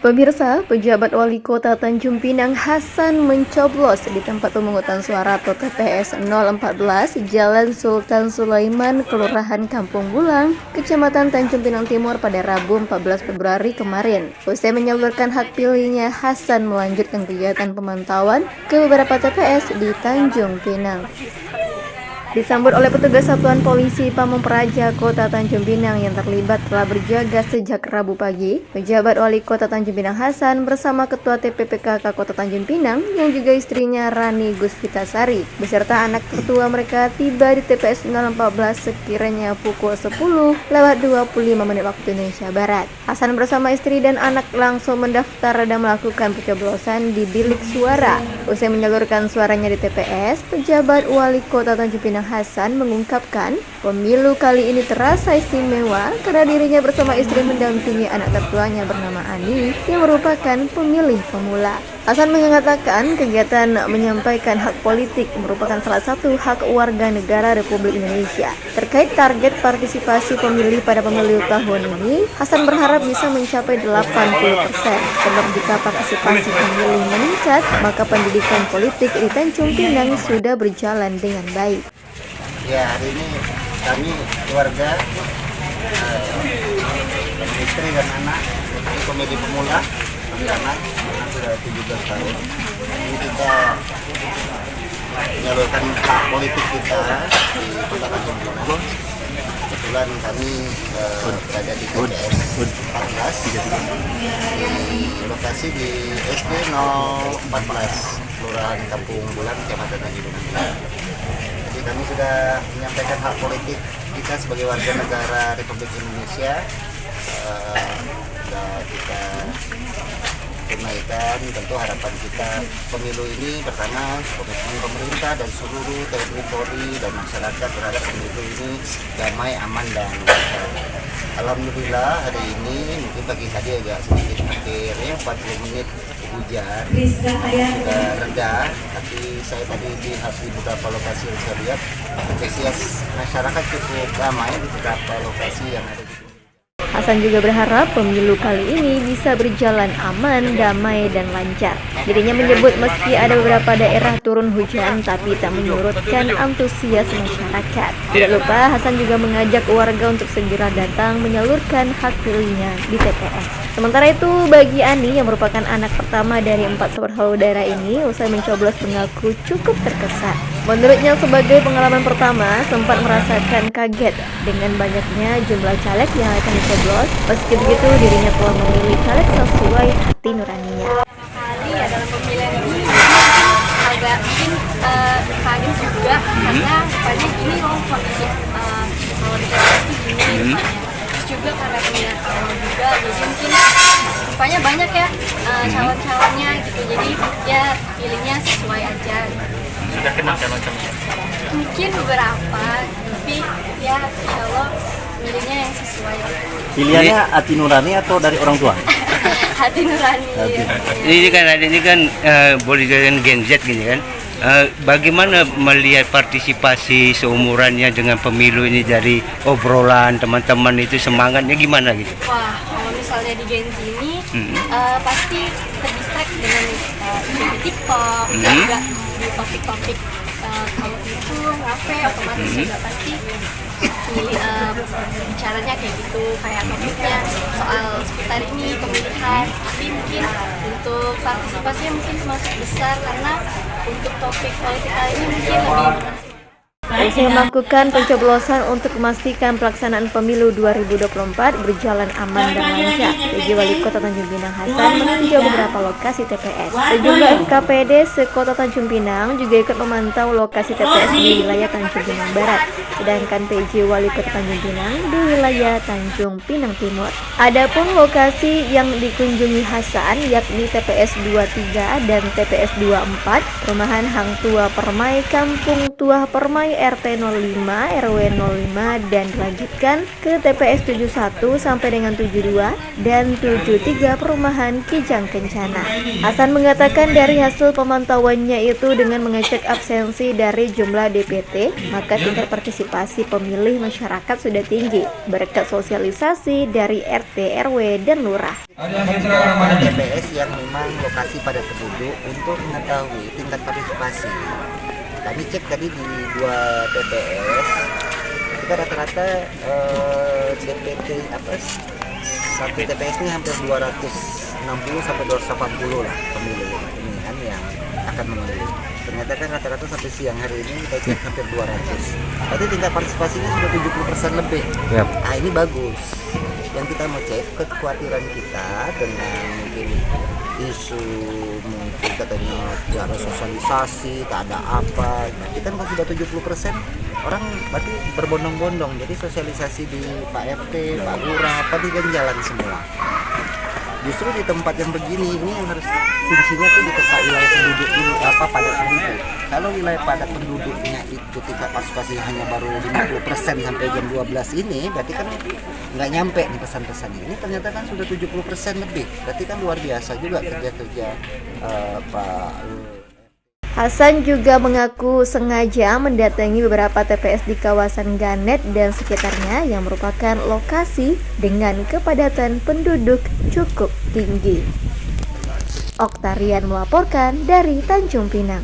Pemirsa, pejabat wali kota Tanjung Pinang Hasan mencoblos di tempat pemungutan suara atau TPS 014 Jalan Sultan Sulaiman, Kelurahan Kampung Bulang, Kecamatan Tanjung Pinang Timur pada Rabu 14 Februari kemarin. Usai menyalurkan hak pilihnya, Hasan melanjutkan kegiatan pemantauan ke beberapa TPS di Tanjung Pinang. Disambut oleh petugas Satuan Polisi Pamung Praja Kota Tanjung Pinang yang terlibat telah berjaga sejak Rabu pagi. Pejabat Wali Kota Tanjung Pinang Hasan bersama Ketua TPPKK Kota Tanjung Pinang yang juga istrinya Rani Gusvitasari beserta anak tertua mereka tiba di TPS 014 sekiranya pukul 10:25 waktu Indonesia Barat. Hasan bersama istri dan anak langsung mendaftar dan melakukan pencoblosan di bilik suara. Usai menyalurkan suaranya di TPS, pejabat Wali Kota Tanjung Pinang Hasan mengungkapkan pemilu kali ini terasa istimewa karena dirinya bersama istri mendampingi anak tertuanya bernama Ani yang merupakan pemilih pemula. Hasan mengatakan kegiatan menyampaikan hak politik merupakan salah satu hak warga negara Republik Indonesia. Terkait target partisipasi pemilih pada pemilu tahun ini, Hasan berharap bisa mencapai 80%. Sebab jika partisipasi pemilih meningkat, maka pendidikan politik di Tanjung Pinang sudah berjalan dengan baik. Ya, hari ini kami keluarga, istri dan anak, ini komedi pemula, anak sudah 17 tahun. Ini kita menyalurkan hak politik kita di Kota Tanjung Pinang. Kebetulan kami berada di TPS 14 di lokasi di SD 014 Kelurahan Kampung Bulang, Kecamatan Tanjung Pinang. Kami sudah menyampaikan hak politik kita sebagai warga negara Republik Indonesia. Kita tunaikan, tentu harapan kita pemilu ini pertama komitmen pemerintah dan seluruh TNI Polri dan masyarakat terhadap pemilu ini damai, aman dan lancar. Alhamdulillah hari ini mungkin pagi tadi agak sedikit hampir 40 menit hujan sudah reda, tapi saya tadi di beberapa lokasi yang saya lihat antusias masyarakat cukup ramai di beberapa lokasi yang ada di sini. Hasan juga berharap pemilu kali ini bisa berjalan aman, damai, dan lancar. Dirinya menyebut meski ada beberapa daerah turun hujan, tapi tak menyurutkan antusias masyarakat. Tidak lupa, Hasan juga mengajak warga untuk segera datang menyalurkan hak pilihnya di TPS. Sementara itu, bagi Ani yang merupakan anak pertama dari 4 bersaudara ini, usai mencoblos mengaku cukup terkesan. Menurutnya sebagai pengalaman pertama, sempat merasakan kaget dengan banyaknya jumlah caleg yang akan dicoblos. Meski begitu, dirinya telah memilih caleg sesuai hati nuraninya. Kali ya dalam pemilihan ini agak mungkin kaget juga karena banyak ini kondisi kalau di TPS itu gini. Terus juga karena peminat awal juga, jadi mungkin rupanya banyak ya calon-calonnya gitu. Jadi ya pilihnya sesuai aja. Sudah kenal calon-calonnya? Mungkin beberapa, tapi ya insya Allah pilihnya yang sesuai. Pilihannya hati nurani atau dari orang tua? Hati nurani. Ini kan boleh dikatakan Gen Z gini kan. Bagaimana melihat partisipasi seumurannya dengan pemilu ini, dari obrolan teman-teman itu semangatnya gimana gitu? Wah, kalau misalnya di Gen Z ini pasti terdistract dengan di TikTok, juga di topik-topik kalau itu ngafe otomatis juga pasti bicaranya kayak gitu, kayak topiknya soal seputar ini pemilihan. Tapi mungkin untuk partisipasinya mungkin termasuk besar karena untuk topik politik kali ini mungkin lebih menarik. Usai melakukan pencoblosan untuk memastikan pelaksanaan pemilu 2024 berjalan aman dan lancar, PJ Wali Kota Tanjung Pinang Hasan meninjau beberapa lokasi TPS. Sejumlah FKPD sekota Tanjung Pinang juga ikut memantau lokasi TPS di wilayah Tanjung Pinang Barat, sedangkan PJ Wali Kota Tanjung Pinang di wilayah Tanjung Pinang Timur. Adapun lokasi yang dikunjungi Hasan yakni TPS 23 dan TPS 24, Perumahan Hang Tua Permai, Kampung Tua Permai RT 05, RW 05 dan dilanjutkan ke TPS 71 sampai dengan 72 dan 73 perumahan Kijang Kencana. Hasan mengatakan dari hasil pemantauannya itu dengan mengecek absensi dari jumlah DPT, maka tingkat partisipasi pemilih masyarakat sudah tinggi berkat sosialisasi dari RT, RW, dan lurah. Ada TPS yang memang lokasi padat penduduk untuk mengetahui tingkat partisipasi. Kami cek tadi di 2 TPS, kita rata-rata DPT satu TPS ini hampir 260 sampai 280 lah pemilih ini kan yang akan memilih. Ternyata kan rata-rata sampai siang hari ini kita cek hampir 200. Berarti tingkat partisipasinya sudah 70% lebih. Yap. Nah ini bagus. Yang kita mau cek kekhawatiran kita dengan mungkin isu mungkin katanya tidak ada sosialisasi, tak ada apa. Berarti kan kalau sudah 70% orang berarti berbondong-bondong. Jadi sosialisasi di Pak RT, Pak Lurah, apa di kan jalan semua. Justru di tempat yang begini ini yang harus kuncinya tuh di tempat wilayah penduduk ini padat penduduk. Kalau wilayah padat penduduknya itu tingkat partisipasi hanya baru 50% sampai jam 12 ini, berarti kan nggak nyampe nih pesan-pesan ini. Ternyata kan sudah 70% lebih. Berarti kan luar biasa juga kerja-kerja Pak. Hasan juga mengaku sengaja mendatangi beberapa TPS di kawasan Ganet dan sekitarnya yang merupakan lokasi dengan kepadatan penduduk cukup tinggi. Oktarian melaporkan dari Tanjung Pinang.